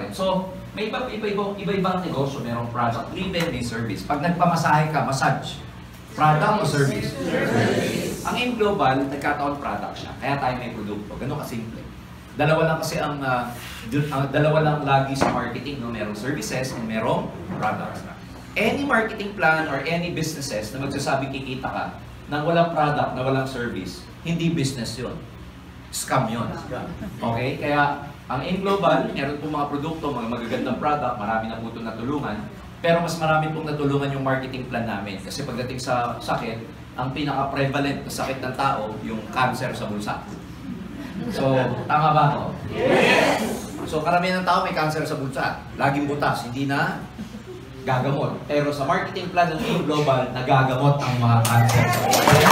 yun. So, may iba-ibang negosyo. Merong product driven, may service. Pag nagpamasahe ka, massage. Product o service? Service. Ang AIM Global, nagkataon product siya. Kaya tayo may produkto. Ganun kasimple. Dalawa lang kasi dalawa lang lagi sa marketing, no? Merong services and merong products. Any marketing plan or any businesses na magsasabi kikita ka nang walang product, na walang service, hindi business yun. Scam yun. Okay? Kaya ang AIM Global, meron pong mga produkto, mga magagandang product, marami na po ito natulungan. Pero mas marami pong natulungan yung marketing plan namin. Kasi pagdating sa sakit, ang pinaka-prevalent na sakit ng tao, yung cancer sa bulsa. So, tama ba ako? Yes! So, karamihan ng tao may cancer sa bulsa. Laging butas, hindi na gagamot. Pero sa marketing plan ng AIM Global, nagagamot ang mga cancer sa bulsa.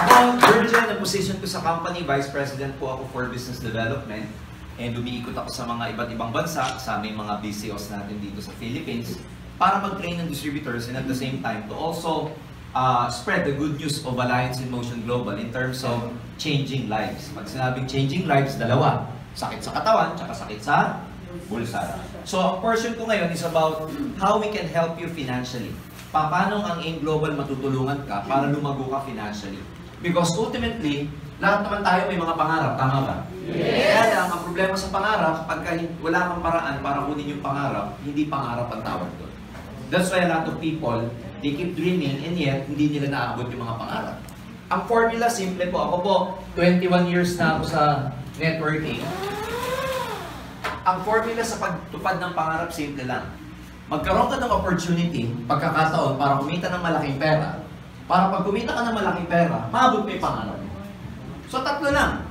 Ako, Virgil, na position ko sa company, Vice President po ako for Business Development. And umiikot ako sa mga iba't ibang bansa, sa aming mga BCOs natin dito sa Philippines, para mag-train ng distributors and at the same time to also spread the good news of Alliance in Motion Global in terms of changing lives. Pag sinabing changing lives, dalawa. Sakit sa katawan, tsaka sakit sa bulsa. So, ang portion ko ngayon is about how we can help you financially. Paano ang AIM Global matutulungan ka para lumago ka financially? Because ultimately, lahat naman tayo may mga pangarap, tama ba? Yes! Kaya lang, ang problema sa pangarap, pagka wala kang paraan para kunin yung pangarap, hindi pangarap ang tawag doon. That's why a lot of people, they keep dreaming and yet, hindi nila naabot yung mga pangarap. Ang formula, simple po. Ako po, 21 years na ako sa networking. Ang formula sa pagtupad ng pangarap, simple lang. Magkaroon ka ng opportunity, pagkakataon, para kumita ng malaking pera. Para pag kumita ka ng malaking pera, maabot mo yung pangarap. So, tatlo lang.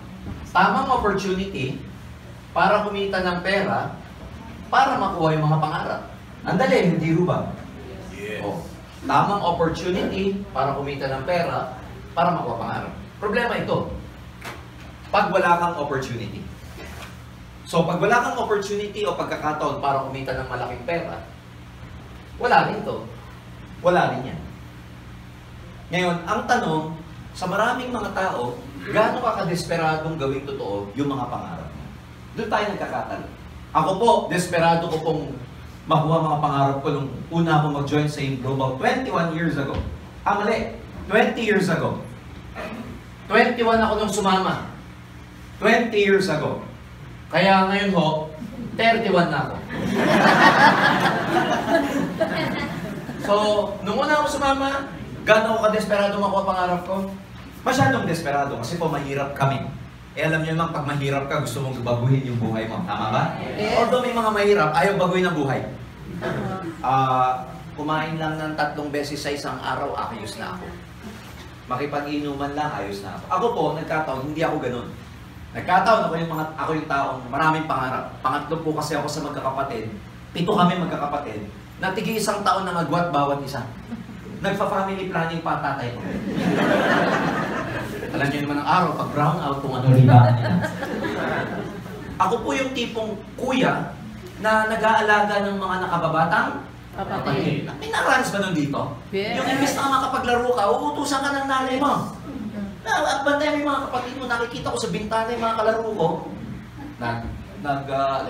Tamang opportunity para kumita ng pera para makuha yung mga pangarap. Andali, hindi ba? Yes. Oh. Tamang opportunity para kumita ng pera para makuha pangarap. Problema ito. Pag wala kang opportunity. So, pag wala kang opportunity o pagkakataon para kumita ng malaking pera, wala rin ito. Wala rin yan. Ngayon, ang tanong, sa maraming mga tao, gaano ka kadesperadong gawing totoo yung mga pangarap mo? Doon tayo nagkakatalo. Ako po, desperado ko pong makuha mga pangarap ko nung una akong mag-join sa AIM Global 21 years ago. Mali, 20 years ago. 21 ako nung sumama. 20 years ago. Kaya ngayon ho, 31 na ako. So, nung una ako sumama, gaano ako kadesperado makuha pangarap ko? Masyadong desperado kasi po mahirap kami. Eh alam niyo naman, pag mahirap ka, gusto mong baguhin yung buhay mo. Tama ba? Yes. Although may mga mahirap, ayaw baguhin ang buhay. Kumain lang ng 3 beses sa isang araw, ayos na ako. Makipag-inuman lang, ayos na ako. Ako po, nagkataon, hindi ako ganun. Nagkataon, ako yung taong maraming pangarap. Pangatlo po kasi ako sa magkakapatid. 7 kami magkakapatid. Natigi 1 taon na magwat bawat isa. Nagpa-family planning pa tatay ko. Alam niyo naman ang araw, pag brown out, kung ano riba. Ako po yung tipong kuya na nag-aalaga ng mga nakababatang kapatid. Pinarans ba nun dito? Yeah. Yung imbis na makapaglaro ka, uutusan ka ng nanay mo. Bantay mo yung mga kapatid mo, nakikita ko sa bintana yung mga kalaro ko.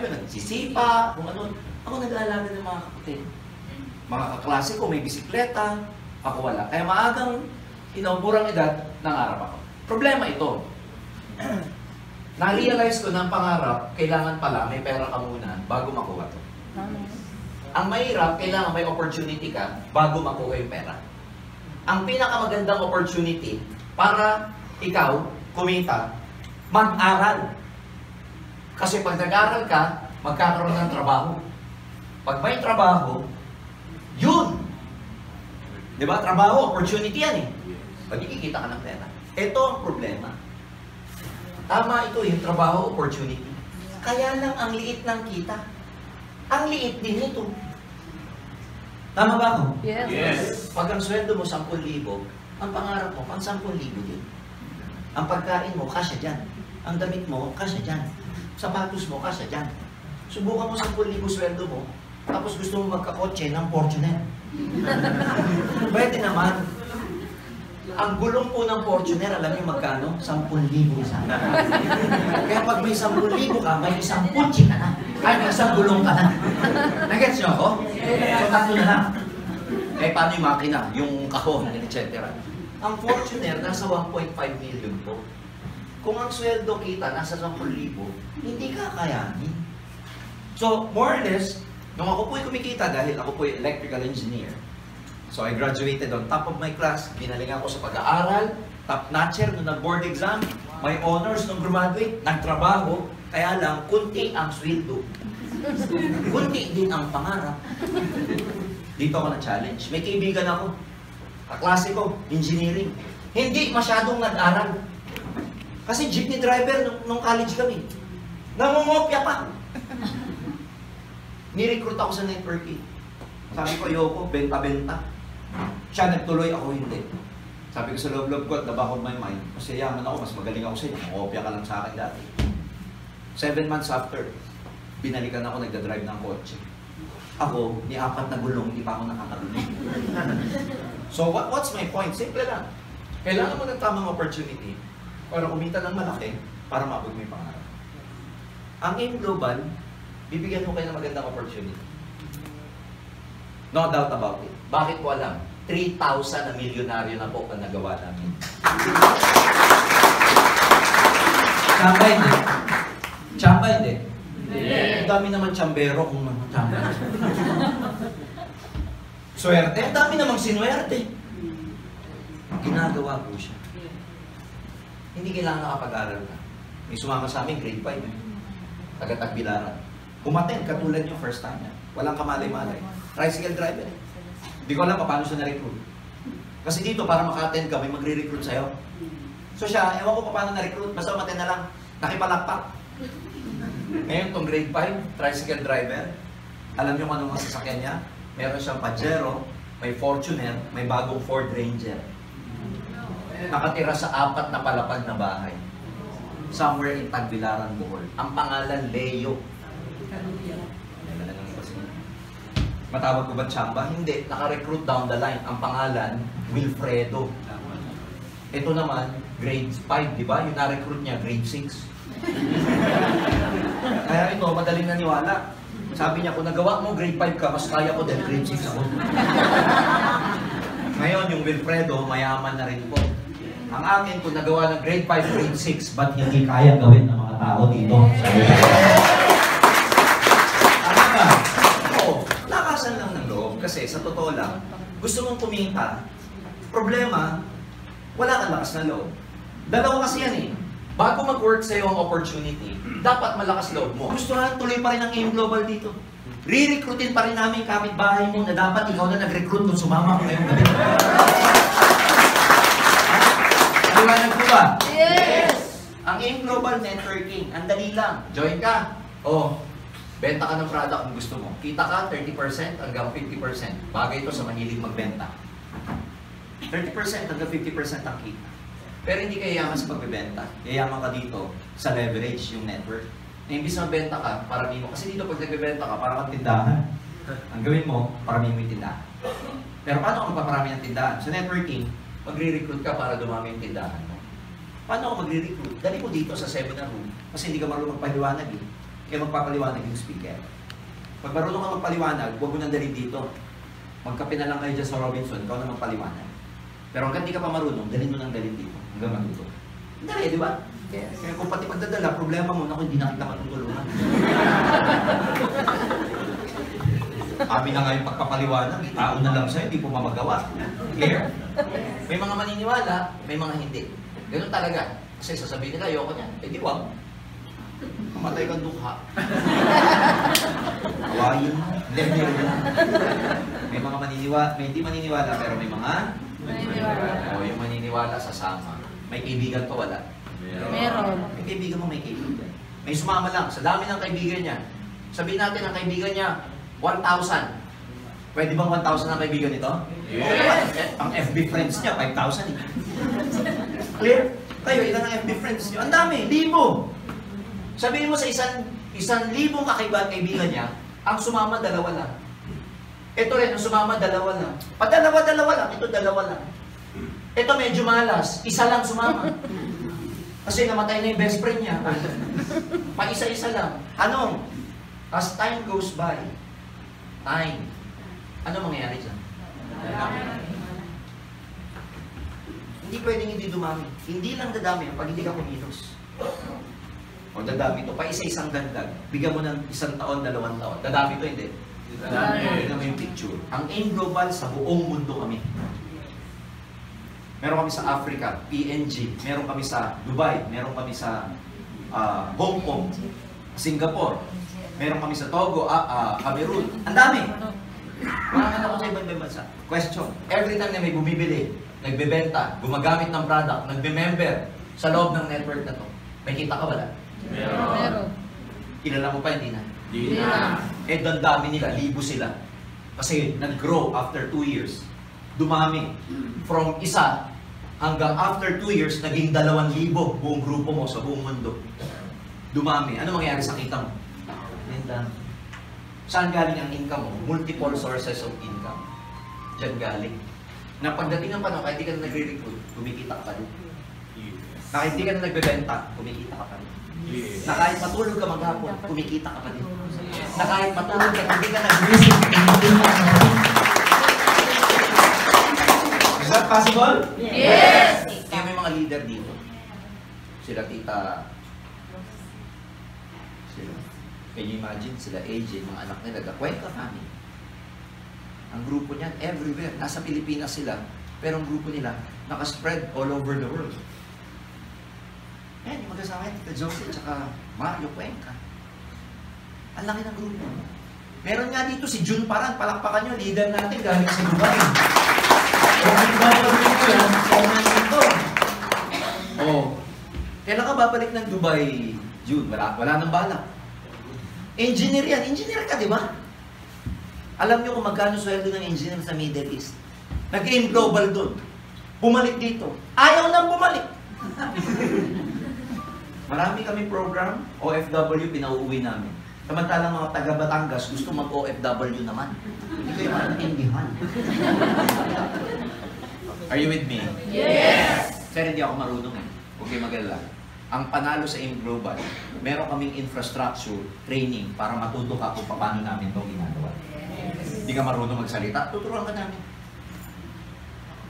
Nagsisipa, kung ano. Ako nag-aalaga ng mga kapatid. Mga kaklase ko, may bisikleta, ako wala. Kaya maagang murang edad, nangarap ako. Problema ito. Na-realize ko na ang pangarap, kailangan pala may pera ka muna bago makuha ito. Ang mahirap, kailangan may opportunity ka bago makuha yung pera. Ang pinakamagandang opportunity para ikaw kumita, mag-aral. Kasi pag nag-aral ka, magkakaroon ng trabaho. Pag may trabaho, yun! Di ba? Trabaho, opportunity yan eh. Pag ikikita ka ng pera. Ito ang problema. Tama ito, yung trabaho, opportunity. Kaya lang ang liit ng kita. Ang liit din ito. Tama ba ako? Yes. Yes. Pag ang sweldo mo 10,000, ang pangarap mo, pang 10,000 din. Ang pagkain mo, kasya dyan. Ang damit mo, kasya dyan. Sapatos mo, kasya dyan. Subukan mo 10,000 sweldo mo, tapos gusto mo magkakotse ng Fortuner. Pwede naman. Ang gulong po ng Fortuner, alam niyo magkano? 10,000 isa. Kaya pag may 10,000 ka, may isang kutsi ka na. Ay, may isang gulong ka na. Nagets niyo ako? So, tatlo na lang. Eh, paano yung makina? Yung kahon, etc. Ang Fortuner, nasa 1.5 million po. Kung ang sweldo kita nasa 10,000, hindi kakayanin. So, more or less, nung ako po'y kumikita dahil ako po'y electrical engineer, so I graduated on top of my class, binaling ako sa pag-aaral, top-notcher nung nag-board exam, may honors nung graduate, nagtrabaho, kaya lang, kunti ang sweldo. Kunti din ang pangarap. Dito ako na-challenge. May kaibigan ako, kaklase ko, engineering. Hindi masyadong nag-aral. Kasi jeepney driver nung college kami. Nangungopya pa. Ni-recruit ako sa networking. Sabi ko, ayoko, benta-benta. Siya nagtuloy, ako hindi. Sabi ko sa loob-loob ko, at the back of my mind, mas yayaman ako, mas magaling ako sa inyo. Nangungopya ka lang sa akin dati. 7 months after, binalikan ako, nagdadrive ng kotse. Ako, ni 4 na gulong, hindi pa ako nakakarinig. So, what's my point? Simple lang. Kailangan mo ng tamang opportunity para kumita ng malaki para maabot mo yung pangarap. Ang AIM Global, bibigyan mo kayo ng magandang opportunity. No doubt about it. Bakit ko alam? 3,000 na milyonaryo na po ang nagawa namin. Tsamba hindi. Tsamba hindi. Ang dami naman tsambero kung mga tsamba. Swerte? Ang dami namang sinuwerte. Ginagawa po siya. Hindi kailangan nakapag-aral ka. May sumama sa amin, grade 5. Taga-Tagbilaran. Umaten, katulad yung first time niya. Walang kamalay-malay. Tricycle driver. Hindi ko alam paano siya na-recruit. Kasi dito, para maka-attend ka, may magre-recruit sa'yo. So siya, ewan ko paano na-recruit, basta umaten na lang. Nakipalakpak. Ngayon, itong grade 5, tricycle driver. Alam niyo kung anong masasakyan niya? Meron siyang Pajero, may Fortuner, may bagong Ford Ranger. Nakatira sa 4 na palapag na bahay. Somewhere in Tagbilaran, Bohol. Ang pangalan, Leo. Matawag ko ba tsamba? Hindi. Naka-recruit down the line. Ang pangalan, Wilfredo. Ito naman, grade 5, di ba? Yung na-recruit niya, grade 6. Kaya ito, madaling naniwala. Sabi niya, kung nagawa mo grade 5 ka, mas kaya ko dahil grade 6 ako. Ngayon, yung Wilfredo, mayaman na rin po. Ang akin, kung nagawa ng grade 5, grade 6, ba't hindi kaya gawin ng mga tao dito? Ano ba? Oo, lakasan lang ng loob. Kasi sa totoo lang, gusto mong kumita, problema, wala kang lakas na loob. Dalawa kasi yan eh. Bago mag-work sa'yo ang opportunity, dapat malakas loob mo. Gustuhan, tuloy pa rin ang AIM Global dito. Re-recruitin pa rin namin kapitbahay mo na dapat ikaw na nag-recruit kung sumama ko ngayong gabi. Aliwanag po ba? Yes! Ang AIM Global Networking, ang dali lang. Join ka. O, benta ka ng product kung gusto mo. Kita ka 30% hanggang 50%. Bagay ito sa mahilig magbenta. 30% hanggang 50% ang kita. Pero hindi ka yayaman sa pagbebenta. Yayaman ka dito sa leverage, yung network. Na imbis na benta ka, parami mo. Kasi dito pag nagbebenta ka, para kang tindahan. Ang gawin mo, parami mo yung tindahan. Pero paano kung magpaparami ng tindahan? Sa networking, magre-recruit ka para dumami yung tindahan mo. Paano ako magre-recruit? Dali mo dito sa seminar room. Kasi hindi ka marunong magpaliwanag eh. Kaya magpapaliwanag yung speaker. Pag marunong ka magpaliwanag, huwag mo nang dalhin dito. Magkape na lang kayo dyan sa Robinson, ikaw na magpaliwanag. Pero hanggang di ka pa marunong, dalhin mo nang dalhin dito. Hanggang matuto. Dali, di ba? Yes. Kaya kung pati pagdadala, problema mo, naku, hindi na kita matutulungan. Kami na nga yung pagpapaliwanag, tao na lang sa'yo, hindi po mamagawa. Clear? May mga maniniwala, may mga hindi. Ganun talaga. Kasi sasabihin nila, ayoko niyan. Eh di wag. Mamatay kang dukha. Awayin mo. Level lang. May mga maniniwala, may hindi maniniwala, pero may mga maniniwala. O yung maniniwala sa sama. May kaibigan pa wala. Meron. May kaibigan mo, may kaibigan. May sumama lang. Sa dami ng kaibigan niya. Sabihin natin ang kaibigan niya, 1,000. Pwede bang 1,000 ang kaibigan nito? Yes. Ang FB friends niya, 5,000 eh. Clear? Kayo, ilan ang FB friends niyo? Ang dami, 1,000. Sabihin mo sa 1,000 kaibigan niya, ang sumama 2 lang. Ito rin, ang sumama 2 lang. Dalawa lang, ito 2 lang. Ito medyo malas, isa lang sumama. Kasi namatay na yung best friend niya. Pa-isa-isa lang. Ano? As time goes by, ano mangyayari dyan? Hindi pwedeng hindi dumami. Hindi lang dadami pag hindi ka kumilos. O dadami ito, pa isa-isang dagdag. Bigyan mo ng 1 taon, 2 taon. Dadami ito, hindi. Bigyan mo yung picture. Ang AIM Global, sa buong mundo kami. Meron kami sa Africa, PNG. Meron kami sa Dubai. Meron kami sa Hong Kong, Singapore. Meron kami sa Togo, Cameroon. Ang dami. Marami ako sa ibang bansa. Question. Every time na may bumibili, nagbebenta, gumagamit ng product, nagbe-member sa loob ng network na to, may kita ka wala? Meron. Kilala mo pa, hindi na? Hindi na. Eh, dami nila, libo sila. Kasi nag-grow after 2 years. Dumami. From isa hanggang after 2 years, naging 2,000 buong grupo mo sa buong mundo. Dumami. Ano mangyayari sa kita mo? Saan galing ang income mo? Multiple sources of income. Diyan galing. Na pagdating ng panahon, kahit di ka na nagre-recruit, kumikita ka pa rin. Na kahit di ka na nagbebenta, kumikita ka pa rin. Na kahit matulog ka maghapon, kumikita ka pa rin. Na kahit matulog ka, hindi ka nag-visit, kumikita ka pa rin. Is that possible? Yes! Kaya may mga leader dito. Sila Tita. Sila. Can you imagine? Sila AJ, mga anak nila. The Cuenca family. Ang grupo niyan, everywhere. Nasa Pilipinas sila. Pero ang grupo nila, nakaspread all over the world. Yan, yung mag-asawa Tita Josie, tsaka Mario Cuenca. Ang laki ng grupo. Meron nga dito si Jun Paran, palakpakan nyo, leader natin galing sa Dubai. Oh. Kailan ka babalik ng Dubai, June? Wala nang balak. Engineer yan. Engineer ka, di ba? Alam niyo kung magkano sweldo ng engineer sa Middle East. Nag-AIM Global doon. Bumalik dito. Ayaw nang bumalik. Marami kami program, OFW, pinauuwi namin. Samantalang mga taga Batangas gusto mag-OFW naman. Hindi kayo maintindihan. Are you with me? Yes! Sir, hindi ako marunong eh. Huwag kayo mag-alala. Ang panalo sa AIM Global, meron kaming infrastructure, training, para matuto ka kung paano namin ito ginagawa. Hindi ka marunong magsalita, tuturuan ka namin.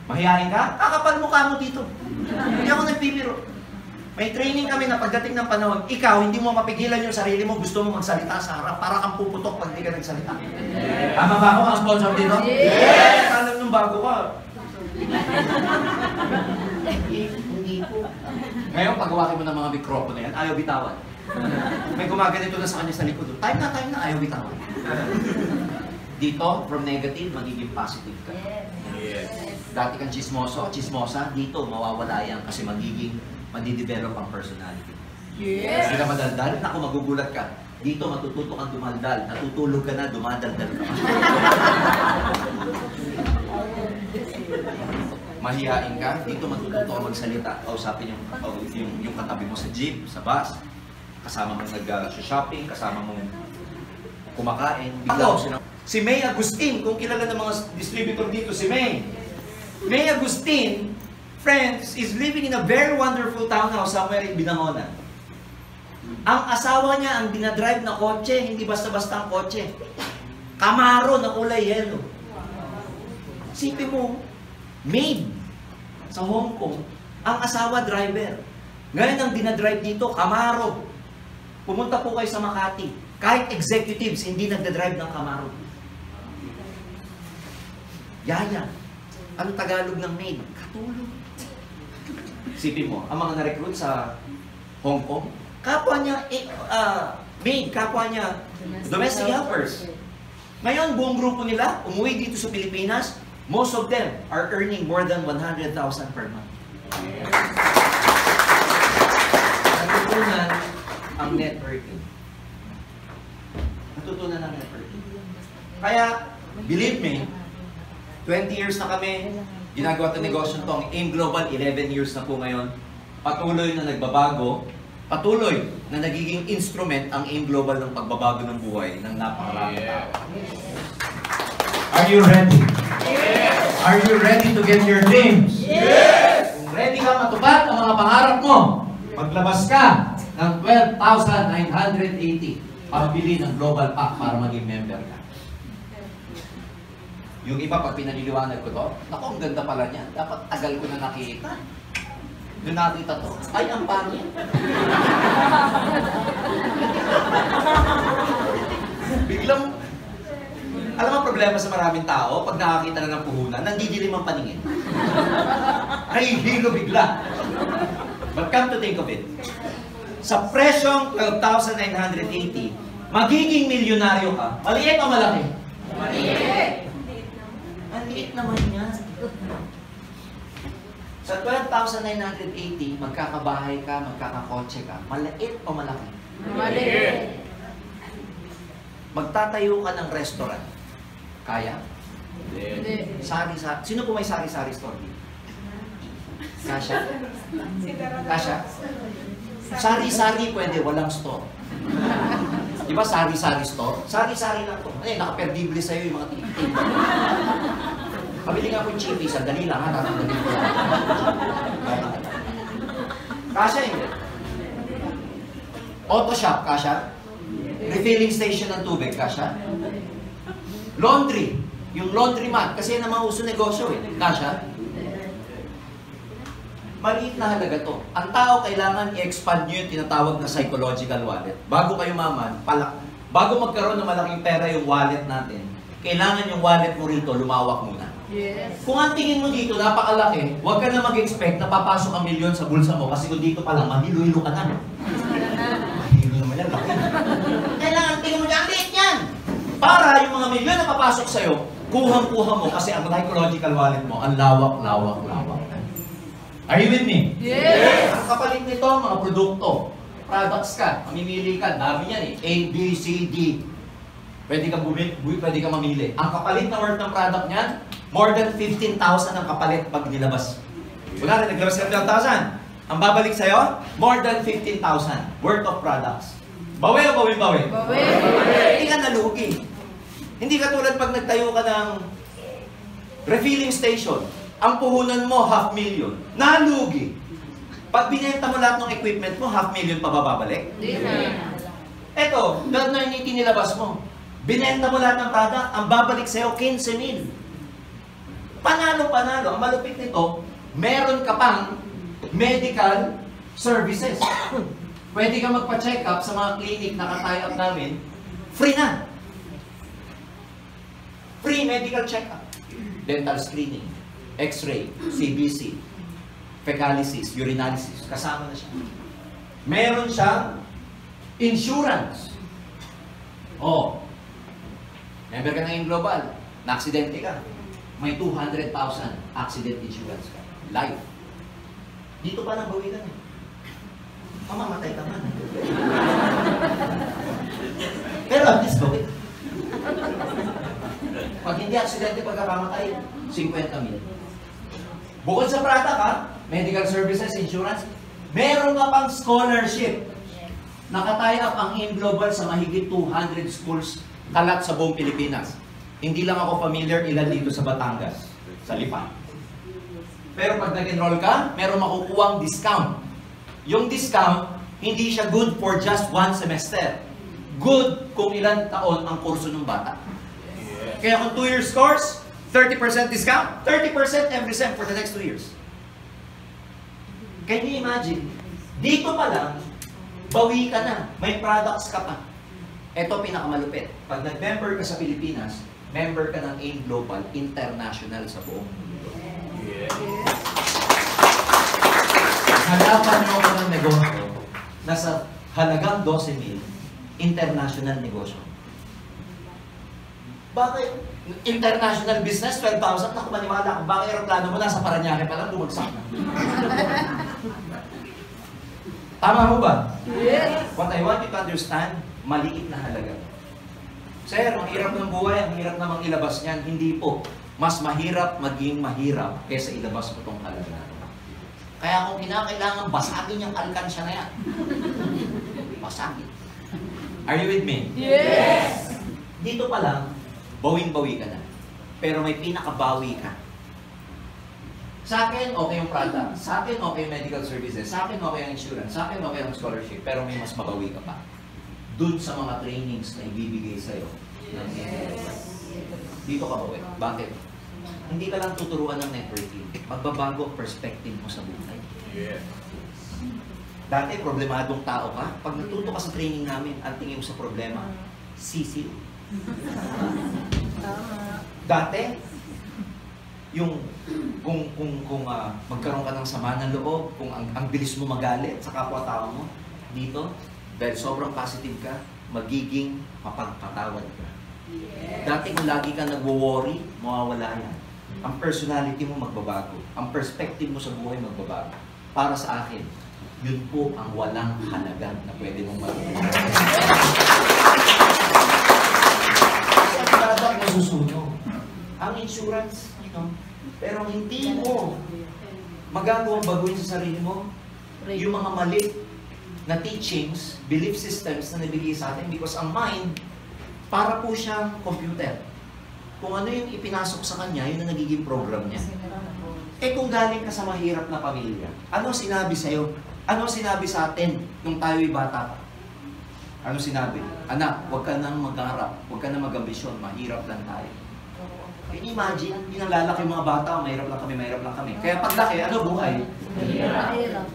Mahihain ka? Kakapal mukha mo dito. Hindi ako nagpipiro. May training kami na pagdating ng panahon, ikaw, hindi mo mapigilan yung sarili mo, gusto mo magsalita sa harap, para kang puputok pag hindi ka nagsalita. Tama ba ako mga sponsor dito? Yes! Alam nung bago ka. Hindi po. Ngayon, pagwakin mo ng mga mikropono yan, ayaw bitawan. May gumaganito na sa kanya sa likod. Time na, ayaw bitawan. Dito, from negative, magiging positive ka. Yes. Dati kang chismosa, dito, mawawala yan kasi madidevelop ang personality. Yes! Hindi ka madaldal, naku, magugulat ka. Dito, matututo kang dumaldal. Natutulog ka na, dumadaldal ka. Mahihain ka, dito matututo ka magsalita. Kausapin yung katabi mo sa jeep, sa bus. Kasama mong nag-shopping, kasama mong kumakain. Si May Agustin, kung kilala ng mga distributor dito, si May. May Agustin, friends, is living in a very wonderful townhouse somewhere in Binangonan. Ang asawa niya ang dinadrive na kotse, hindi basta-basta ang kotse. Camaro na kulay yellow. Sipin mo, maid sa Hong Kong, ang asawa driver. Ngayon ang dinadrive dito, Camaro. Pumunta po kayo sa Makati. Kahit executives, hindi nagdadrive ng Camaro. Yaya. Ano Tagalog ng maid? Katulog. Sipin mo, ang mga na-recruit sa Hong Kong, kapwa niya, maid, kapwa niya, domestic helpers. Ngayon, buong grupo nila, umuwi dito sa Pilipinas, most of them are earning more than 100,000 per month. Natutunan ang networking. Natutunan ang networking. Kaya, believe me, 20 years na kami, ginagawa ito negosyo ito. Ang AIM Global, 11 years na po ngayon. Patuloy na nagbabago. Patuloy na nagiging instrument ang AIM Global ng pagbabago ng buhay ng napakaraming tao. Are you ready? Are you ready to get your dreams? Kung ready ka matupad ang mga pangarap mo, maglabas ka ng 12,980 pambili ng Global Pack para maging member ka. Yung iba, pag pinaniliwanag ko to, naku, ang ganda pala niya. Dapat tagal ko na nakita. Doon nakita to. Ay, ang pangit. Biglang, alam mo problema sa maraming tao, pag nakakita na ng puhunan, nandidilim ang paningin. Ay, hilo bigla. But come to think of it, sa presyong 12,980, magiging milyonaryo ka, maliit o malaki? Maliit. Maliit naman yan. Sa 12,980, magkakabahay ka, magkakakotse ka, maliit o malaki? Maliit. Magtatayo ka ng restaurant. Kaya? Hindi. Sari-sari. Sino po may sari-sari store dito? Kasha? Kasha? Sari-sari pwede, walang store. Di ba sari-sari store? Sari-sari lang to. Eh, nakaperdible sa'yo yung mga tikitin. Pabili nga po yung chippy, sandali lang ha, tatanggalin ko lang. Kasha yun. Auto shop, kasha? Refilling station ng tubig, kasha? Laundry, yung laundromat, kasi yan ang mga uso negosyo eh. Kasha? Maliit na halaga to. Ang tao kailangan i-expand nyo yung tinatawag na psychological wallet. Bago kayo maman, bago magkaroon ng malaking pera yung wallet natin, kailangan yung wallet mo rito lumawak muna. Yes. Kung ang tingin mo dito napakalaki, huwag ka na mag-expect na papasok ang milyon sa bulsa mo kasi kung dito pa lang, mahilo-hilo ka na. Mahilo naman yan, laki. Kailangan tingin mo dyan, ang liit yan! Para yung mga milyon na papasok sa'yo, kuhang-kuha mo kasi ang psychological wallet mo, ang lawak. Are you with me? Yes. Ang kapalit nito, mga produkto. Products ka, mamimili ka, dami yan eh. A, B, C, D. Pwede kang pwede kang mamili. Ang kapalit na worth ng product niyan, more than 15,000 ang kapalit pag nilabas. Wala rin, naglabas ka ng 12,000. Ang babalik sa'yo, more than 15,000 worth of products. Bawi o bawi? Bawi. Hindi ka nalugi. Hindi ka tulad pag nagtayo ka ng refilling station. Ang puhunan mo, 500,000. Nalugi. Pag binenta mo lahat ng equipment mo, 500,000 pa bababalik? Hindi na. Eto, 980 nilabas mo. Binenta mo lahat ng product, ang babalik sa'yo, 15,000. Panalo. Ang malupit nito, meron ka pang medical services. Pwede ka magpa-check up sa mga clinic na ka-tie up namin, free na. Free medical check-up. Dental screening, X-ray, CBC, fecalysis, urinalysis, kasama na siya. Meron siyang insurance. Oh, member ka ng Global, na-aksidente ka, may 200,000 accident insurance ka. Life. Dito pa lang bawi ka na. Mamamatay ka man. Pero at least bawi. Pag hindi aksidente pagkakamatay, 50,000. Bukod sa product ha, medical services, insurance, meron ka pang scholarship. Nakatay up ang Global sa mahigit 200 schools kalat sa buong Pilipinas. Hindi lang ako familiar ilan dito sa Batangas, sa Lipa. Pero pag nag-enroll ka, meron makukuhang discount. Yung discount, hindi siya good for just one semester. Good kung ilang taon ang kurso ng bata. Kaya kung 2 years course, 30% discount, 30% every sem for the next 2 years. Can you imagine? Dito pa lang, bawi ka na. May products ka pa. Ito pinakamalupit. Pag nag-member ka sa Pilipinas, member ka ng AIM Global International sa buong mundo. Hanapan mo ko ng negosyo na sa halagang 12,000, international negosyo. Bakit? International business, 12,000, naku maniwala kung bakit aeroplano mo nasa Paranaque pa lang, lumagsak na. Tama mo ba? Yes. What I want you to understand, maliit na halaga. Sir, ang hirap ng buhay, ang hirap namang ilabas niyan. Hindi po. Mas mahirap maging mahirap kaysa ilabas mo itong halaga. Kaya kung kinakailangan, basagin yung alkansya na yan. Basagin. Are you with me? Yes. Dito pa lang, bawing-bawi ka na. pero may pinakabawi ka. Sa akin, okay yung product. Sa akin, okay yung medical services. Sa akin, okay yung insurance. Sa akin, okay yung scholarship. Pero may mas mabawi ka pa. Dun sa mga trainings na ibibigay sa'yo. Dito ka bawi. Bakit? Hindi ka lang tuturuan ng networking. Magbabago ang perspective mo sa buhay. Dati, problemadong tao ka. Pag natuto ka sa training namin, ang tingin mo sa problema, sisiw. Dati, yung kung magkaroon ka ng sama ng loob, kung ang bilis mo magalit sa kapwa-tao mo, dito, dahil sobrang positive ka, magiging mapagpatawad ka. Dati kung lagi ka nagwo-worry, mawawala yan. Ang personality mo magbabago. Ang perspective mo sa buhay magbabago. Para sa akin, yun po ang walang halaga na pwede mong magawa. Kasi ang product masusunog. Ang insurance, pero hindi mo magagawang baguhin sa sarili mo yung mga mali na teachings, belief systems na nabigay sa atin because ang mind, para po siyang computer. Kung ano yung ipinasok sa kanya, yun ang nagiging program niya. Eh kung galing ka sa mahirap na pamilya, ano sinabi sa'yo? Ano sinabi sa atin nung tayo'y bata pa? Ano sinabi? Anak, huwag ka nang mag-arap, huwag ka nang mag-ambisyon, mahirap lang tayo. Can you imagine, lalaki yung mga bata, mahirap lang kami. Kaya paglaki, ano buhay? Mahirap.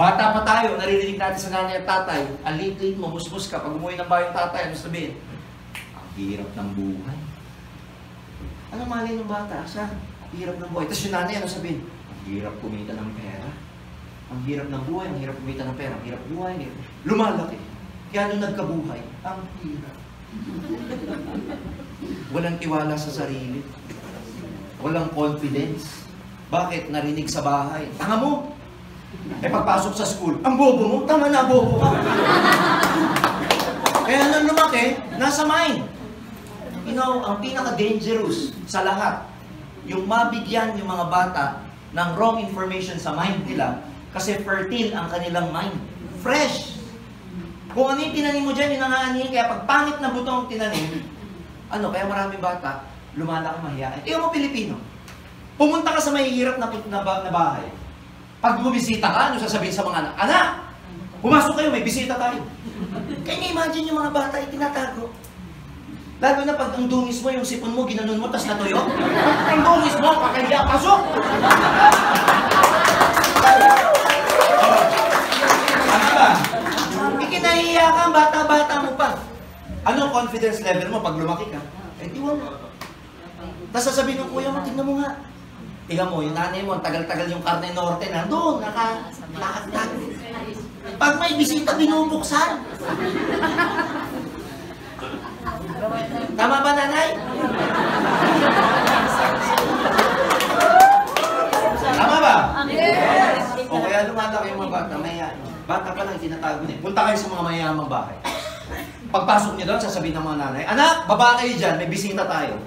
Bata pa tayo, naririnig natin sa nanay at tatay, ang late-late mo, musmus ka, pag umuwi ng bahay ng tatay, ano sabihin? Ang hirap ng buhay. Ano mali ng bata? Siya, ang hirap ng buhay. Tapos yung nanay, ano sabihin? Ang hirap kumita ng pera. Ang hirap ng buhay, ang hirap kumita ng pera, ang hirap buhay. Lumalaki. Kaya nung nagkabuhay, ang hirap. Walang tiwala sa sarili. Walang confidence. Bakit? Narinig sa bahay. Tanga mo! Eh pagpasok sa school, ang bobo mo, tama na, bobo ka. Kaya nang lumaki, nasa mind. You know, ang pinaka-dangerous sa lahat, yung mabigyan yung mga bata ng wrong information sa mind nila kasi fertile ang kanilang mind. Fresh. Kung ano yung tinanim mo dyan, yun ang aanihin. Kaya pag pangit na butong tinanim, kaya maraming bata, lumalaki mahiyain. Tingnan mo Pilipino. Pumunta ka sa mahihirap na bahay. Pag bumibisita ka, ano sasabihin sa mga anak? Anak! Pumasok kayo, may bisita tayo. Kaya imagine yung mga bata ay tinatago. Lalo na pag ang dungis mo, yung sipon mo, ginanon mo, tas natuyo. Ang dungis mo, kakahiya, pasok! Ano ba? Ikinahiya ka, bata-bata mo pa. Anong confidence level mo pag lumaki ka? Eh, di wala. Tapos sasabihin ng kuya mo, tingnan mo nga. Tingnan mo, yung nanay mo, tagal-tagal yung karne norte, nandun, nakakatag. Pag may bisita, binubuksan. Tama ba, nanay? Tama ba? Yes! O kaya lumalaki yung mga bata, bata pa lang, tinatago niya. Punta kayo sa mga mayayamang bahay. Pagpasok niya doon, sasabihin ng mga nanay, anak, baba kayo dyan, may bisita tayo.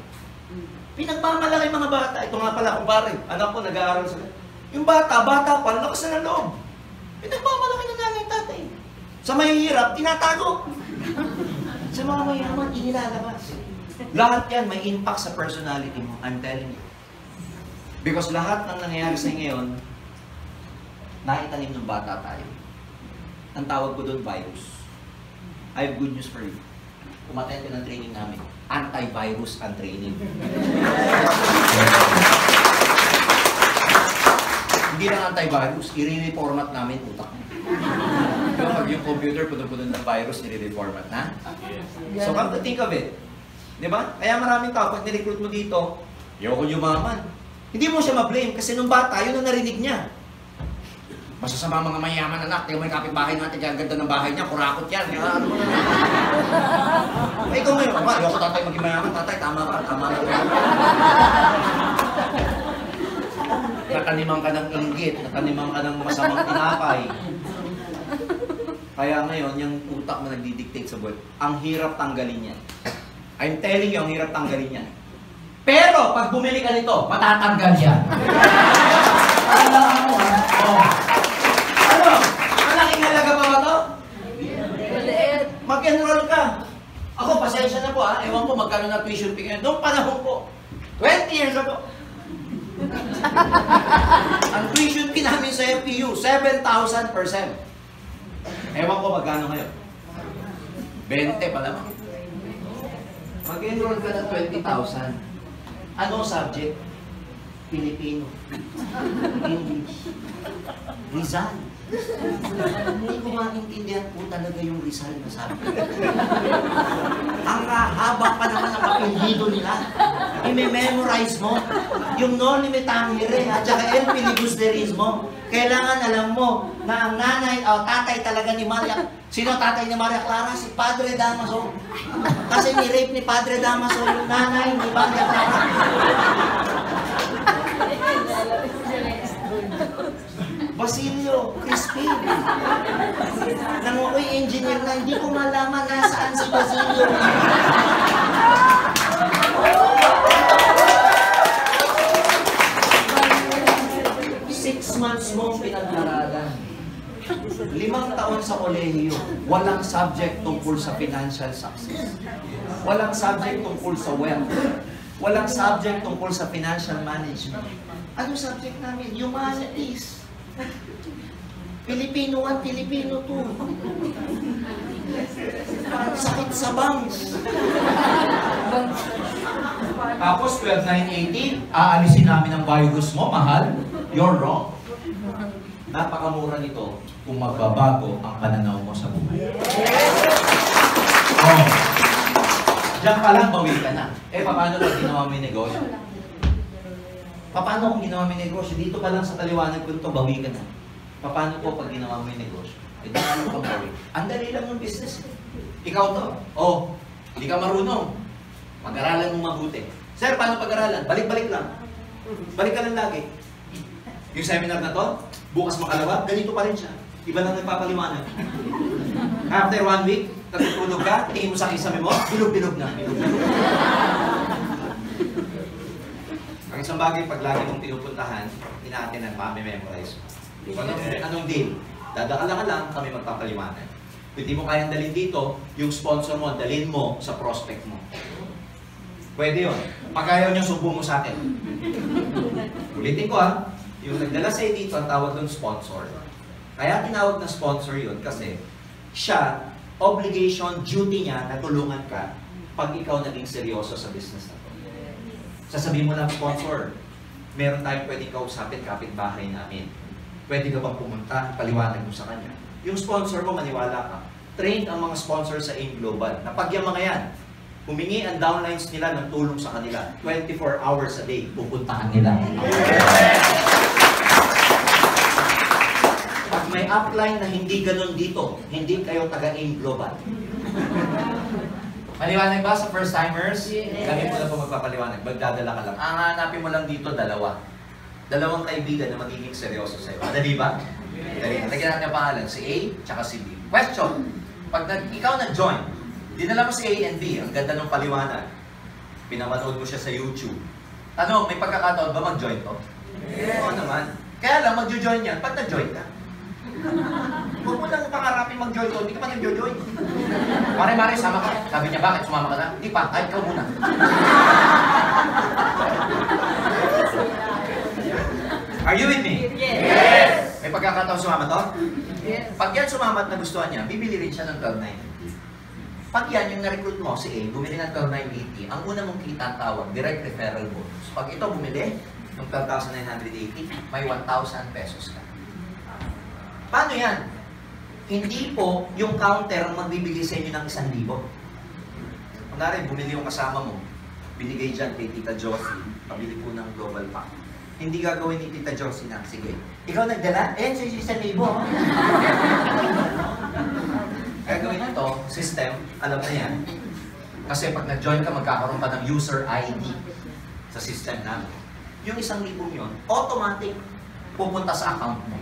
Pinagmamalaki mga bata. Ito nga pala, kumpare, anak ko, nag-aaral sila. Yung bata pa, lakas na ng loob. Pinagmamalaki ng nanay tatay. Sa mahihirap, tinatago. Sa mga mayaman, inilalabas. Lahat yan may impact sa personality mo. I'm telling you. Because lahat ng nangyayari sa ngayon, naitanim ng bata tayo. Ang tawag ko doon, virus. I have good news for you. Umattend ka ng training namin. Antivirus ang training. Hindi lang antivirus, i-reformat namin utak mo. Pero pag yung computer, puno-puno ng virus, i-reformat na. So come to think of it. Di ba? Kaya maraming tao, pag nirecruit mo dito, ayoko yumaman. Hindi mo siya ma-blame kasi nung bata, yun ang narinig niya. Masasama mga mayaman anak, tingnan mo yung kapitbahay natin, kaya ang ganda ng bahay niya, kurakot yan. Ano mo na? Ay, ikaw ngayon, ayoko tatay maging mayaman, tatay, tama ka. Nataniman ka ng inggit, nataniman ka ng masamang tinapay. Kaya ngayon, yung utak mo nagdidictate sa buhay, ang hirap tanggalin yan. I'm telling you, ang hirap tanggalin yan. Pero, pag bumili ka nito, matatanggal yan. Alam mo, ano? Malaking halaga pa ba ito? Mag-enroll ka. Ako, pasensya na po ha. Ewan ko magkano na tuition fee ngayon. Noong panahon ko, 20 years ago. Ang tuition fee namin sa FPU, 7,000%. Ewan ko magkano ngayon. 20 pa lang. Mag-enroll ka ng 20,000. Anong subject? Filipino. English. Rizal. Hindi ko maintindihan po talaga yung Rizal na subject. Ang haba pa naman ang apelyido nila. I-memorize mo. Yung non limitangere at saka el filibusterismo. Kailangan alam mo na ang nanay o tatay talaga ni Maria. Sino tatay ni Maria Clara? Si Padre Damaso. Kasi ni-rape ni Padre Damaso yung nanay ni Maria Clara. Basilio Crispin. Nang ako'y engineer na, hindi ko malaman nasaan si Basilio. 6 months mo pinag-aralan. 5 taon sa kolehiyo, walang subject tungkol sa financial success. Walang subject tungkol sa wealth. Walang subject tungkol sa financial management. Ano subject namin? Humanities. Filipino 1, Filipino 2. Sakit sa bangs. Tapos 12,980, aalisin namin ang virus mo, mahal. You're wrong. Napakamura nito kung magbabago ang pananaw mo sa buhay. Oh. Diyan pa lang, bawi ka na. Paano kung ginawa mo yung negosyo? Paano kung ginawa mo yung negosyo? Dito pa lang sa taliwanag ko ito, bawi ka na. Paano po pag ginawa mo yung negosyo? Paano kang bawi? Ang dali lang yung business. Ikaw to. Oh, hindi ka marunong. Mag-aralan mo mabuti. Sir, paano pag-aralan? Balik-balik lang. Balik ka lang lagi. Yung seminar na to, bukas makalawa, ganito pa rin siya. Iba lang nagpapaliwanag. After 1 week, natutulog ka, tingin mo sa kisame mo, bilog-bilog na. Ang isang bagay, pag lagi mong pinupuntahan, inaatinan pa, may memorize. Anong deal? Dadaan lang, kami magpapaliwanag. Kung hindi mo kayang dalhin dito, yung sponsor mo, dalhin mo sa prospect mo. Pwede yun. Pag ayaw nyo, subo mo sa akin. Ulitin ko yung nagdala sa'yo dito, ang tawag doon sponsor. Kaya tinawag na sponsor yun kasi siya, obligation, duty niya na tulungan ka pag ikaw naging seryoso sa business na to. Sasabihin mo lang, sponsor, meron tayong pwedeng kausapin kapitbahay namin. Pwede ka bang pumunta, paliwanag mo sa kanya. Yung sponsor mo, maniwala ka. Trained ang mga sponsor sa AIM Global. Na pag yung mga yan, humingi ang downlines nila ng tulong sa kanila. 24 hours a day, pupuntahan nila. Pag may upline na hindi ganun dito, hindi kayo taga-AIM Global. Paliwanag ba sa first-timers? Kami mo na po magpapaliwanag. Magdadala ka lang. Ang hanapin mo lang dito, dalawang kaibigan na magiging seryoso sa'yo. Madali ba? Madali. Lagyan natin ang pangalan, si A, tsaka si B. Question. Pag ikaw nag-join, dinala mo si A and B, ang ganda ng paliwanag. Pinamanood mo siya sa YouTube. Tanong, may pagkakataon ba mag-join to? Oo naman. Kaya lang, mag-join yan pag nag-join ka. Huwag mo lang pangarapin mag-join to, hindi ka pa nag-join. Mare, sama ka. Sabi niya, bakit sumama ka na? Hindi pa, kahit ikaw muna. Are you with me? Yes! May pagkakataon sumama to? Yes. Pag yan sumamat na gustuhan niya, bibili rin siya ng 12,980. Pag yan, yung na-recruit mo, si A, bumili ng 12,980, ang una mong kita ang tawag, direct referral bonus. Pag ito bumili, ng 12,980, may 1,000 pesos ka. Paano yan? Hindi po yung counter ang magbibigay sa inyo ng 1,000. Kunwari, bumili yung kasama mo, binigay dyan kay Tita Josie, pabili po ng Global Pack. Hindi gagawin ni Tita Josie na, sige. Ikaw nagdala? Sa 1,000. Gagawin ito, system, alam na yan. Kasi pag nag-join ka, magkakaroon ka ng user ID sa system namin. Yung 1,000 yun, automatic pupunta sa account mo.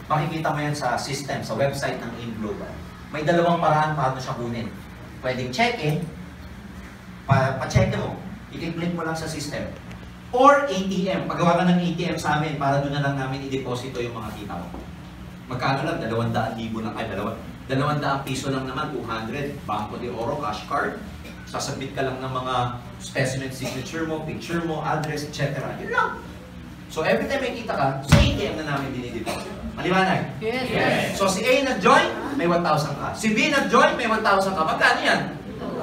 Makikita mo yan sa system, sa website ng AIM Global. May dalawang paraan paano siya kunin. Pwedeng check-in, pa-check mo, i-click mo lang sa system. Or ATM, paggawa ka ng ATM sa amin para doon na lang namin i-deposito yung mga kita mo. Magkano lang? 200,000 lang, ay 200 piso lang naman, 200, Banco de Oro, cash card. sasabit ka lang ng mga specimen signature mo, picture mo, address, etc. Yun lang. So every time may kita ka, sa ATM na namin dinideposit. Maliwanag? Yes. So si A nag-join, may 1,000 ka. Si B nag-join, may 1,000 ka. Magkano yan?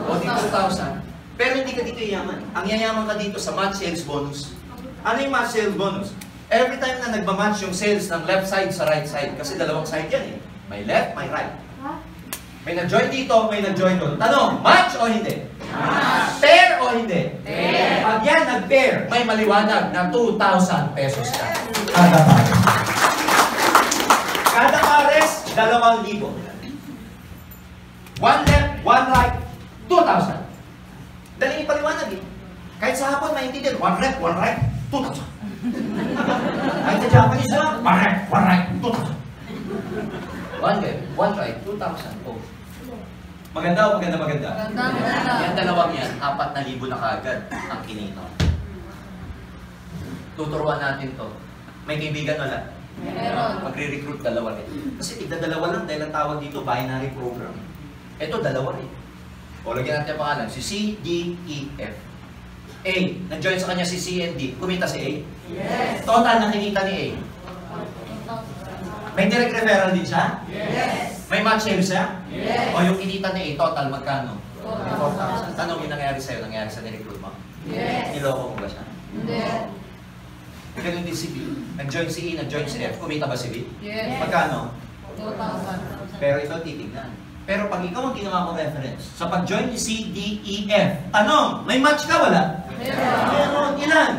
O di 2,000. Pero hindi ka dito yaman. Ang yayaman ka dito sa match sales bonus. Ano yung match sales bonus? Every time na nagmamatch yung sales ng left side sa right side, kasi dalawang side yan eh. May left, may right. May nag-join dito, may nag-join doon. Tanong, match o hindi? Match! Pair o hindi? Pair! Pag yan nag-pair, may maliwanag na 2,000 pesos ka. Kada pares. Kada pares, 2,000. One left, one right, 2,000. Dali ipaliwanag eh. Kahit sa hapon, maintindihan. One left, one right, 2,000. Kahit sa Japanese na, one left, one right, 2,000. One left, one right, 2,000. Oh. Maganda o maganda? Maganda. Yan dalawang yan, 4,000 na kaagad ang kinita. Tuturuan natin to. May kaibigan wala? Meron. Magre-recruit dalawa rin. Kasi tigda-dalawa lang dahil ang tawag dito binary program. Ito dalawa rin. O lagyan natin ang pangalan. Si C, D, E, F. A, nag-join sa kanya si C and D. Kumita si A? Yes. Total na kinita ni A. May direct referral din siya? Yes. May match sales siya? Yes. O yung kinita ni A, total magkano? 4,000. 4,000. Tanong yung nangyari sa'yo, nangyari sa ni-recruit mo? Yes. Niloko mo ba siya? Hindi. Ganun din si B. Nag-join si E, nag-join si F. Kumita ba si B? Yes. Magkano? 2,000. Pero ito titignan. Pero pag ikaw ang ginawa ko reference, sa pag-join ni C, D, E, F, tanong, may match ka wala? Meron. Meron. Ilan?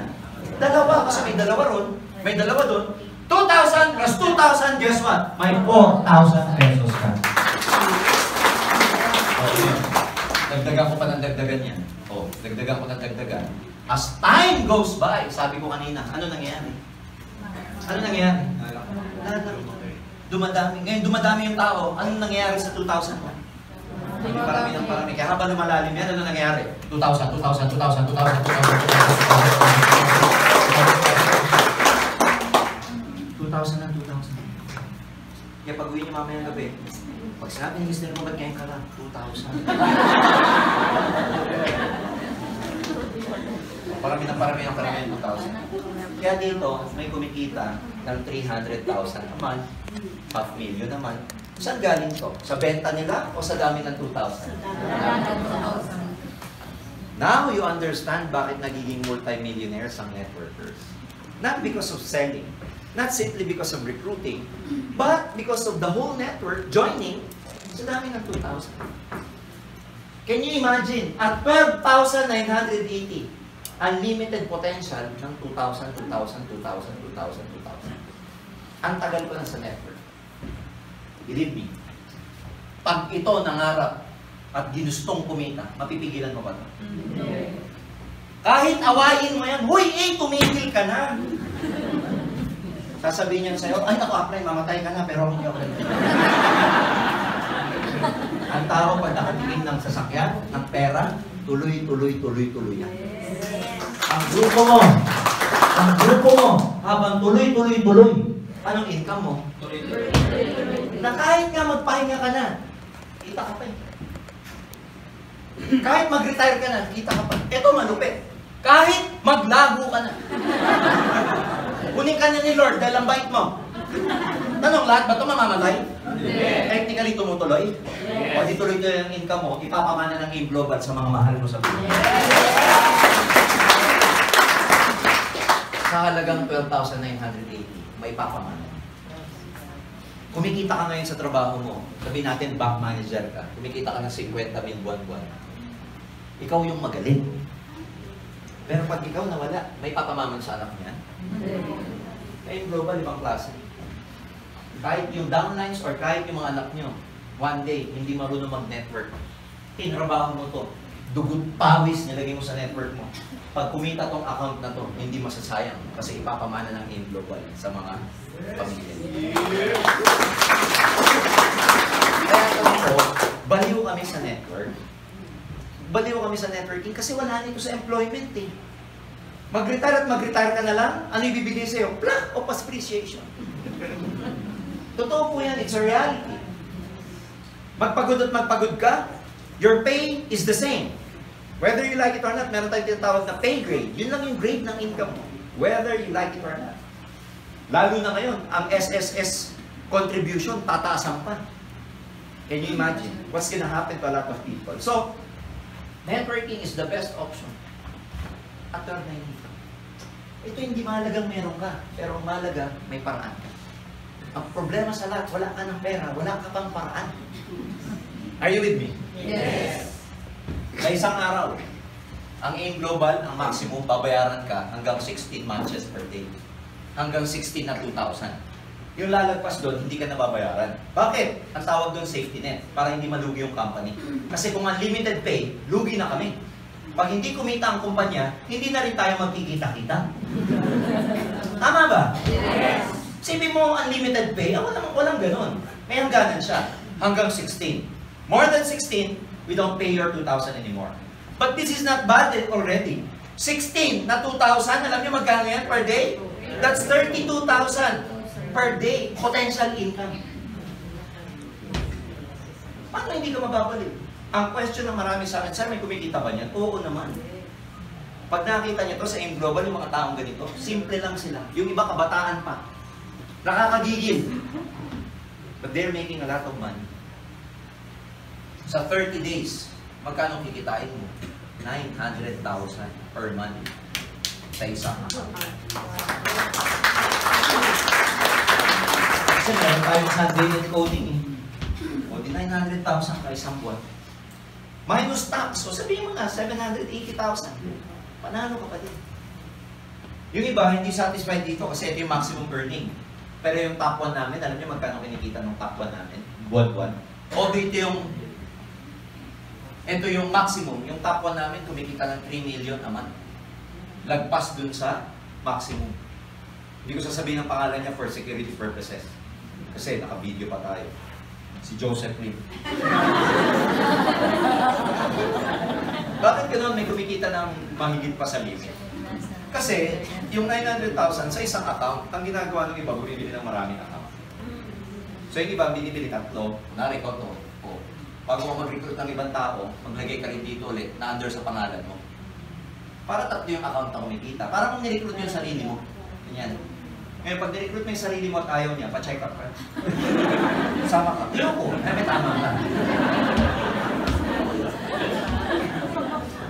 Dalawa. Kasi may dalawa ron. May dalawa doon. 2,000 plus 2,000, guess what? May 4,000 pesos ka. Okay. Dagdagan ko pa ng dagdagan yan. Oh, dagdagan ko ng dagdagan. As time goes by, sabi ko kanina, ano nangyayari? Ano nangyayari? Dumadami. Ngayon, dumadami yung tao. Ano nangyayari sa 2,000 mo? Hindi parami ng parami. Kaya habang lumalalim yan, ano nangyayari? 2,000, 2,000, 2,000, 2,000, 2,000 na 2,000. Kaya pag uwi niyo mamaya ng gabi, pag sinabi ni Mr. mo, ba't ngayon ka lang? 2,000. Parami ng 2,000. Kaya dito, may kumikita ng 300,000 a month, 500,000 naman. Saan galing to? Sa benta nila o sa dami ng 2,000? Now you understand bakit nagiging multi-millionaires ang networkers. Not because of selling, not simply because of recruiting, but because of the whole network joining sa dami ng 2,000. Can you imagine? At 12,980, unlimited potential ng 2,000, 2,000, 2,000, 2,000, 2,000. Ang tagal ko na sa network. Believe me, pag ito nangarap at ginustong kumita, mapipigilan mo ba ito? Kahit awayin mo yan, huy, tumigil ka na. Sasabihin niya sa'yo, ay, naku, apply, mamatay ka na, pero hindi ako. Ang tao pag nakatingin ng sasakyan, ng pera, tuloy yan. Ang grupo mo, habang tuloy, anong income mo? Na kahit nga magpahinga ka na, kita ka pa eh. Kahit mag-retire ka na, kita ka pa. Ito malupit. Kahit maglago ka na. Kunin ka na ni Lord dahil ang bait mo. Tanong, lahat ba ito mamamatay? Yes. Technically tumutuloy? Yes. O di tuloy-tuloy ang income mo, ipapamana ng AIM Global sa mga mahal mo sa buhay. Sa halagang 12,980, may papamana. Kumikita ka ngayon sa trabaho mo, sabihin natin bank manager ka, kumikita ka ng 50,000 buwan-buwan. Ikaw yung magaling. Pero pag ikaw nawala, may papamaman sa anak niya. AIM Global, ibang klase. Kahit yung downlines or kahit yung mga anak nyo, one day, hindi marunong mag-network. Tinrabaho mo to. Dugot pawis nilagay mo sa network mo. Pag kumita tong account na to, hindi masasayang kasi ipapamana ng AIM Global sa mga pamilya. Kaya sabi ko, baliw kami sa network. Baliw kami sa networking kasi wala nito sa employment eh. Mag-retire ka na lang, ano ibibigay sa'yo? Plaque of appreciation. Totoo po yan, it's a reality. Magpagod at magpagod ka, your pay is the same. Whether you like it or not, meron tayong tinatawag na pay grade. Yun lang yung grade ng income mo. Whether you like it or not. Lalo na ngayon, ang SSS contribution, tataasan pa. Can you imagine? What's gonna happen to a lot of people? So, networking is the best option. At 90. Ito hindi mahalagang meron ka, pero ang mahalaga, may paraan ka. Ang problema sa lahat, wala ka ng pera, wala ka pang paraan. Are you with me? Yes. Sa isang araw, ang AIM Global, ang maximum, babayaran ka hanggang 16 matches per day. Hanggang 16 na 2,000. Yung lalagpas doon, hindi ka nababayaran. Bakit? Ang tawag doon safety net, para hindi malugi yung company. Kasi kung unlimited pay, lugi na kami. Pag hindi kumita ang kumpanya, hindi na rin tayo magkikita-kita. Tama ba? Yes. Sipin mo, unlimited pay, walang ganun. May hangganan siya. Hanggang 16. More than 16, we don't pay your 2,000 anymore. But this is not bad already. 16 na 2,000, alam niyo magkano yan per day? That's 32,000 per day potential income. Paano hindi ka mababalik? Ang question ng marami sa akin, sir, may kumikita ba niyan? Oo naman. Pag nakita niyo to sa AIM Global, yung mga taong ganito, simple lang sila. Yung iba kabataan pa. Nakakagigil. But they're making a lot of money. Sa 30 days, magkano kikitain mo? 900,000 per month sa isang account. Kasi meron tayong Sunday and coding eh. O di 900,000 ka isang buwan. Minus tax. So sabihin mo nga, 780,000. Panalo ka pa din. Yung iba, hindi satisfied dito kasi ito yung maximum earning. Pero yung top 1 namin, alam niyo magkano kinikita ng top 1 namin? Buwan-buwan. O ito yung maximum. Yung top 1 namin, kumikita ng 3 million a month. Lagpas dun sa maximum. Hindi ko sasabihin ang pangalan niya for security purposes. Kasi naka-video pa tayo. Si Joseph Lim. Bakit ganoon may kumikita ng mahigit pa sa limit? Kasi yung 900,000 sa isang account, ang ginagawa ng iba, bumibili ng maraming account. So yung iba, binibili tatlo, kunwari ko to, o, bago mo mag-recruit ng ibang tao, maglagay ka rin dito ulit na under sa pangalan mo. Para tatlo yung account na kumikita. Para kung nirecruit yung sarili mo. Ganyan. Ngayon, pag nirecruit mo yung sarili mo at ayaw niya, pa-check up ka. Sama ka. Loko. May tama ka.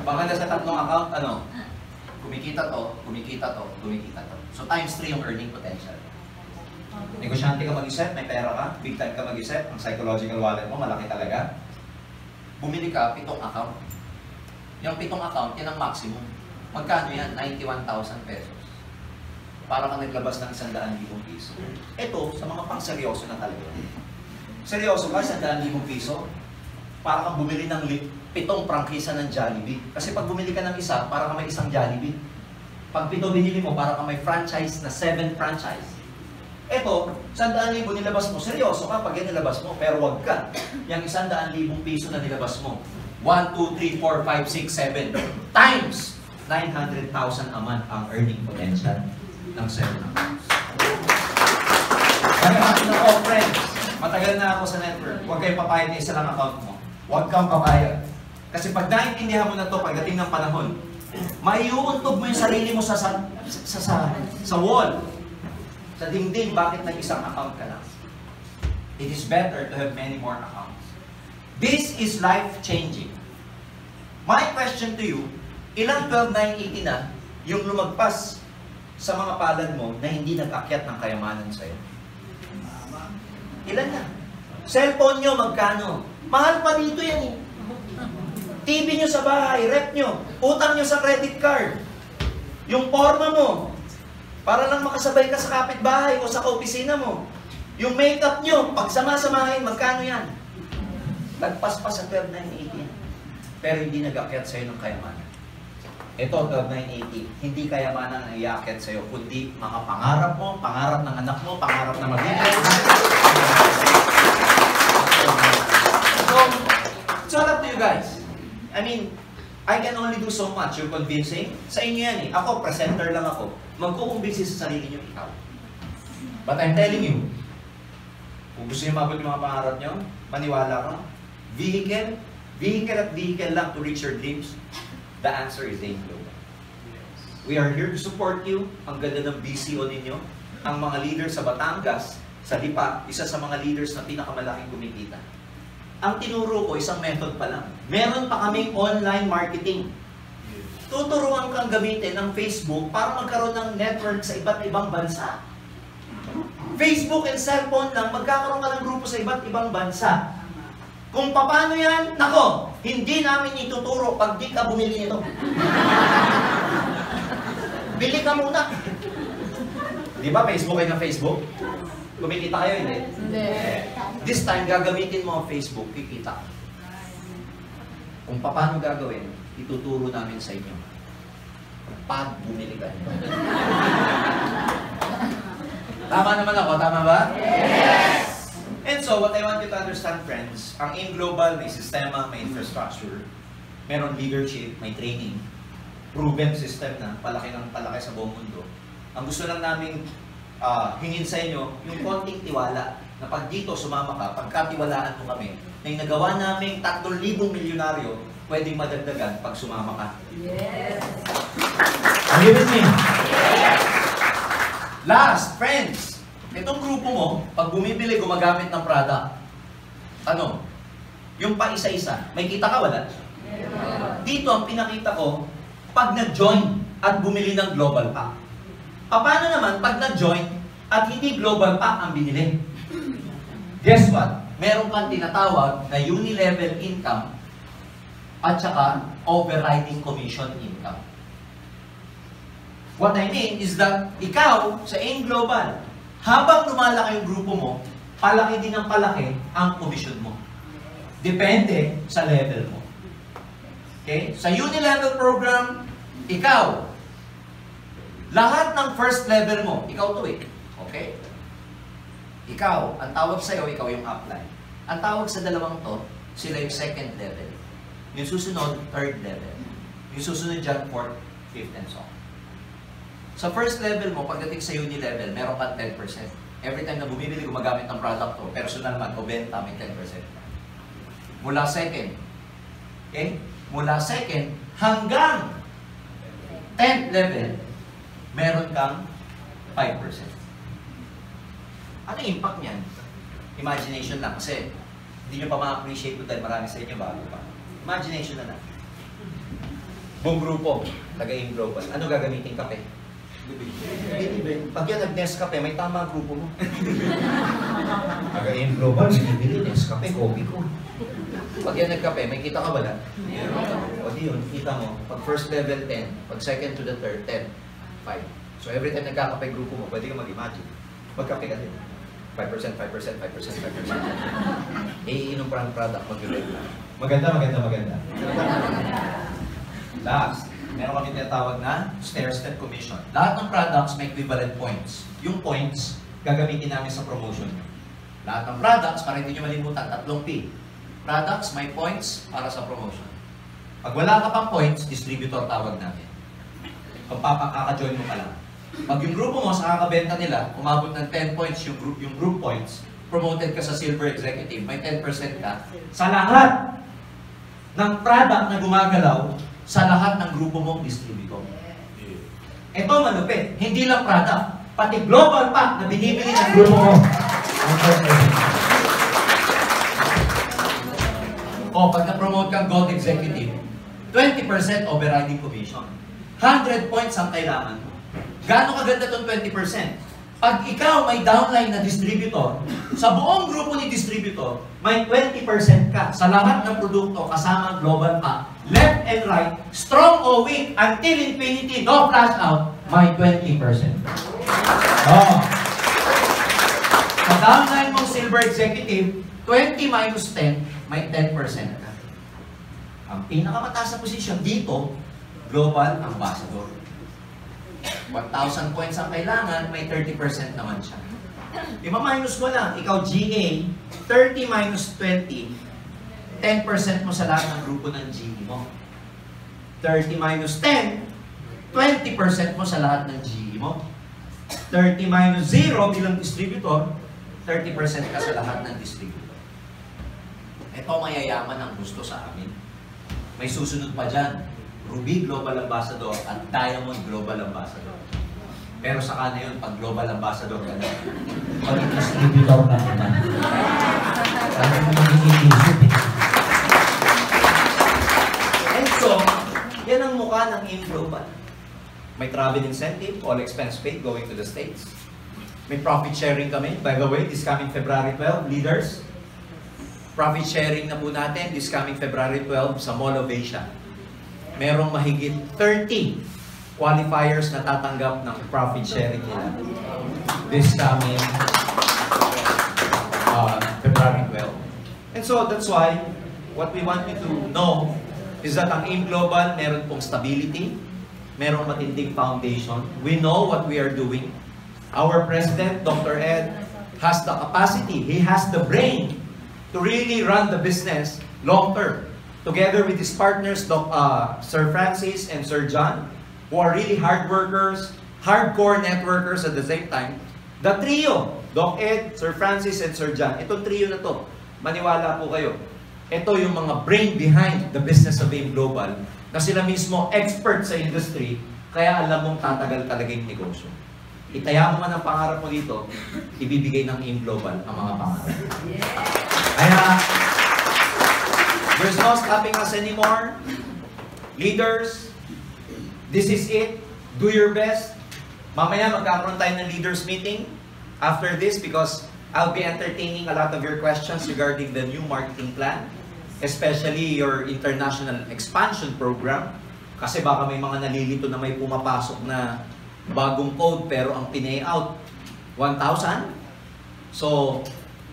Baka sa tatlong account, kumikita to, kumikita to, kumikita to. So times 3 yung earning potential. Negosyante ka mag-isip, may pera ka, big time ka mag-isip, ang psychological wallet mo, malaki talaga. Bumili ka, 7 account. Yung 7 account, yan ang maximum. Magkano yan? 91,000 pesos. Para kang naglabas ng 100,000 piso. Ito, sa mga pang-seryoso na talaga. Seryoso ka, 100,000 piso? Para kang bumili ng 7 prangkisa ng Jollibee. Kasi pag bumili ka ng isa, para kang may isang Jollibee. Pag 7 binili mo, para kang may franchise na 7 franchise. Ito, 100,000 nilabas mo. Seryoso ka pag yan nilabas mo, pero wag ka. Yung 100,000 piso na nilabas mo. 1, 2, 3, 4, 5, 6, 7 times 900,000 a month ang earning potential ng 7 accounts. Kaya ako, friends, matagal na ako sa network. Huwag kayong papayag na isa lang account mo. Huwag kang papayag. Kasi pag naintindihan mo na to pagdating ng panahon, maiuuntog mo yung sarili mo sa wall. Sa dingding, bakit nag-isang account ka lang? It is better to have many more accounts. This is life-changing. My question to you, ilang 12,980 na yung lumagpas sa mga palad mo na hindi nag-akyat ng kayamanan sa'yo? Ilan na? Cellphone nyo, magkano? Mahal pa dito yan eh. TV nyo sa bahay, rep nyo, utang nyo sa credit card, yung forma mo, para lang makasabay ka sa kapitbahay o sa kaopisina mo, yung makeup nyo, pagsama-samahin, magkano yan? Lagpas pa sa 12,980 yan. Pero hindi nag-akyat sa'yo ng kayamanan. Ito, 12,980, hindi kayamanan ang i-akyat sa'yo, kundi mga pangarap mo, pangarap ng anak mo, pangarap na magiging. So, it's all up to you guys. I mean, I can only do so much. You're convincing. Sa inyo yan eh. Ako, presenter lang ako. Magkukumbinsi sa sarili nyo ikaw. But I'm telling you, kung gusto nyo mabot yung mga pangarap nyo, maniwala ka. Vehicle at vehicle lang to reach your dreams. The answer is AIM Global. We are here to support you. Ang ganda ng BCO ninyo. Ang mga leaders sa Batangas, sa Lipa, isa sa mga leaders na pinakamalaking kumikita. Ang tinuro ko, isang method pa lang. Meron pa kaming online marketing. Tuturuan kang gamitin ng Facebook para magkaroon ng network sa iba't ibang bansa. Facebook and cellphone lang, magkakaroon ka ng grupo sa iba't ibang bansa. Kung paano yan, nako, hindi namin ituturo pag di ka bumili nito. Bili ka muna. Di ba Facebook kayo ng Facebook? Kumikita kayo, hindi? Hindi. This time, gagamitin mo ang Facebook, kikita. Kung paano gagawin, ituturo namin sa inyo. Pag bumili ka nito. Tama naman ako, tama ba? Yes! And so, what I want you to understand, friends, ang AIM Global may sistema, may infrastructure, meron leadership, may training, proven system na, palaki ng palaki sa buong mundo. Ang gusto lang namin hingin sa inyo, yung konting tiwala, na pag dito sumama ka, pagkatiwalaan mo kami, na yung nagawa namin 3,000 milyonaryo, pwedeng madagdagan pag sumama ka. Yes! Are you with me? Last, friends, itong grupo mo, pag bumibili, gumagamit ng product. Ano? Yung pa isa-isa, may kita ka, wala? Dito, ang pinakita ko, pag nag-join at bumili ng global pack. Paano naman pag nag-join at hindi global pack ang binili? Guess what? Meron kang tinatawag na uni-level income at saka overriding commission income. What I mean is that ikaw sa AIM Global, habang lumalaki yung grupo mo, palaki din ang palaki ang commission mo. Depende sa level mo. Okay? Sa uni-level program, ikaw, lahat ng first level mo, ikaw to eh. Okay? Ikaw, ang tawag sa'yo, ikaw yung upline. Ang tawag sa dalawang to, sila yung second level. Yung susunod, third level. Yung susunod dyan, fourth, fifth, and so on. Sa first level mo, pagdating sa uni level, meron ka 10%. Every time na bumibili, gumagamit ng product to, personal man o benta, may 10%. Mula second. Okay? Mula second hanggang 10th level, meron kang 5%. Ano yung impact niyan? Imagination lang. Kasi hindi nyo pa ma-appreciate ko dahil marami sa inyo bago pa. Imagination na lang. Buong grupo, taga-AIM Global. Ano gagamitin kape? Pag yan nag-Nescafe, may tama ang grupo mo. Taga-AIM Global, sinibili, Nescafe, kopi ko. Pag yan nagkape, may kita ka wala? O di yun, kita mo. Pag first level, 10. Pag second to the third, 10. 5. So every time nagkakape grupo mo, pwede ka mag-imagine. Magkape ka din. 5%, 5%, 5%, 5%. Iinom pa ang product, mag-regular. Maganda. Last, meron kami tinatawag na stair-step commission. Lahat ng products may equivalent points. Yung points, gagamitin namin sa promotion. Lahat ng products, para hindi nyo malimutan, 3 P. Products, may points para sa promotion. Pag wala ka pang points, distributor tawag natin. Pagpapakaka-join mo pa lang. Pag yung grupo mo sa kakabenta nila, umabot ng 10 points yung group points, promoted ka sa silver executive, may 10% ka. Sa lahat ng product na gumagalaw, sa lahat ng grupo mong distributor. Ito malupit, hindi lang product, pati global pack na binibili ng grupo mo. O, pag na-promote kang gold executive, 20% overriding commission. 100 points ang kailangan mo. Gaano kaganda itong 20%? Pag ikaw may downline na distributor, sa buong grupo ni distributor, may 20% ka sa lahat ng produkto kasama global pack, left and right, strong o weak, until infinity, no flash out, may 20%. Oh. Sa downline mong silver executive, 20 minus 10, may 10% ka. Ang pinakamataas na posisyon dito, global ambassador. 1,000 points ang kailangan, may 30% naman siya. Ima-minus mo lang, ikaw GA, 30 minus 20, 10% mo sa lahat ng grupo ng GA mo. 30 minus 10, 20% mo sa lahat ng GA mo. 30 minus 0 bilang distributor, 30% ka sa lahat ng distributor. Ito mayayaman ang gusto sa amin. May susunod pa dyan. Ruby Global Ambassador at Diamond Global Ambassador. Pero saka na yun, pag Global Ambassador ka na, mag-distributor ka naman. Ano mo nag-iisip eh. And so, yan ang mukha ng AIM Global. May travel incentive, all expense paid going to the States. May profit sharing kami. By the way, this coming February 12, leaders, profit sharing na po natin this coming February 12 sa Mall of Asia. Merong mahigit 30 qualifiers na tatanggap ng profit sharing nila this coming February 12. And so that's why what we want you to know is that ang AIM Global meron pong stability, merong matinding foundation. We know what we are doing. Our President, Dr. Ed, has the capacity, he has the brain to really run the business long term. Together with his partners, Sir Francis and Sir John, who are really hard workers, hardcore networkers at the same time. The trio, Doc Ed, Sir Francis, and Sir John, itong trio na to, maniwala po kayo, ito yung mga brain behind the business of AIM Global, na sila mismo expert sa industry, kaya alam mong tatagal talaga yung negosyo. Itaya mo man ang pangarap mo dito, ibibigay ng AIM Global ang mga pangarap. Kaya, there's no stopping us anymore. Leaders, this is it. Do your best. Mamaya magkakaroon tayo ng leaders meeting after this because I'll be entertaining a lot of your questions regarding the new marketing plan, especially your international expansion program. Kasi baka may mga nalilito na may pumapasok na bagong code pero ang pinayout 1,000. So,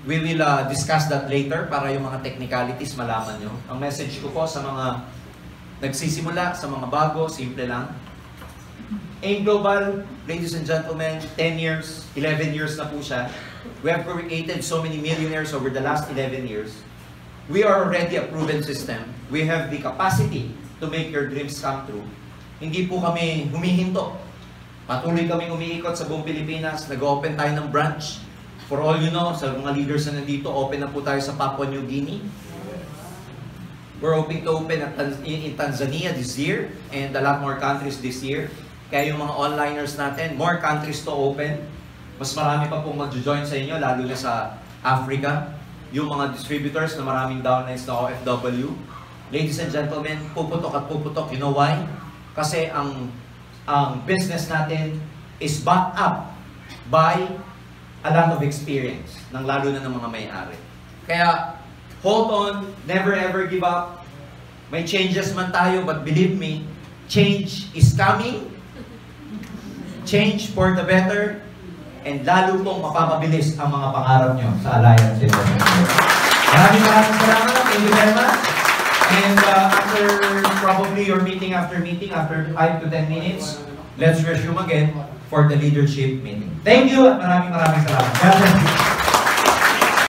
we will discuss that later para yung mga technicalities malaman nyo. Ang message ko po sa mga nagsisimula, sa mga bago, simple lang. AIM Global, ladies and gentlemen, 10 years, 11 years na po siya. We have created so many millionaires over the last 11 years. We are already a proven system. We have the capacity to make your dreams come true. Hindi po kami humihinto. Patuloy kami umiikot sa buong Pilipinas. Nag-open tayo ng branch. For all you know, sa mga leaders na nandito, open na po tayo sa Papua New Guinea. We're hoping to open in Tanzania this year and a lot more countries this year. Kaya yung mga onliners natin, more countries to open. Mas marami pa pong mag-join sa inyo, lalo na sa Africa. Yung mga distributors na maraming downlines na OFW. Ladies and gentlemen, puputok at puputok. You know why? Kasi ang business natin is backed up by a lot of experience, ng lalo na ng mga may-ari. Kaya, hold on, never ever give up. May changes man tayo, but believe me, change is coming. Change for the better. And lalo pong mapapabilis ang mga pangarap nyo sa Alliance International. Maraming salamat. Thank you very much. And after probably your meeting, after 5 to 10 minutes, let's resume again for the leadership meeting. Thank you at maraming salamat. God bless you.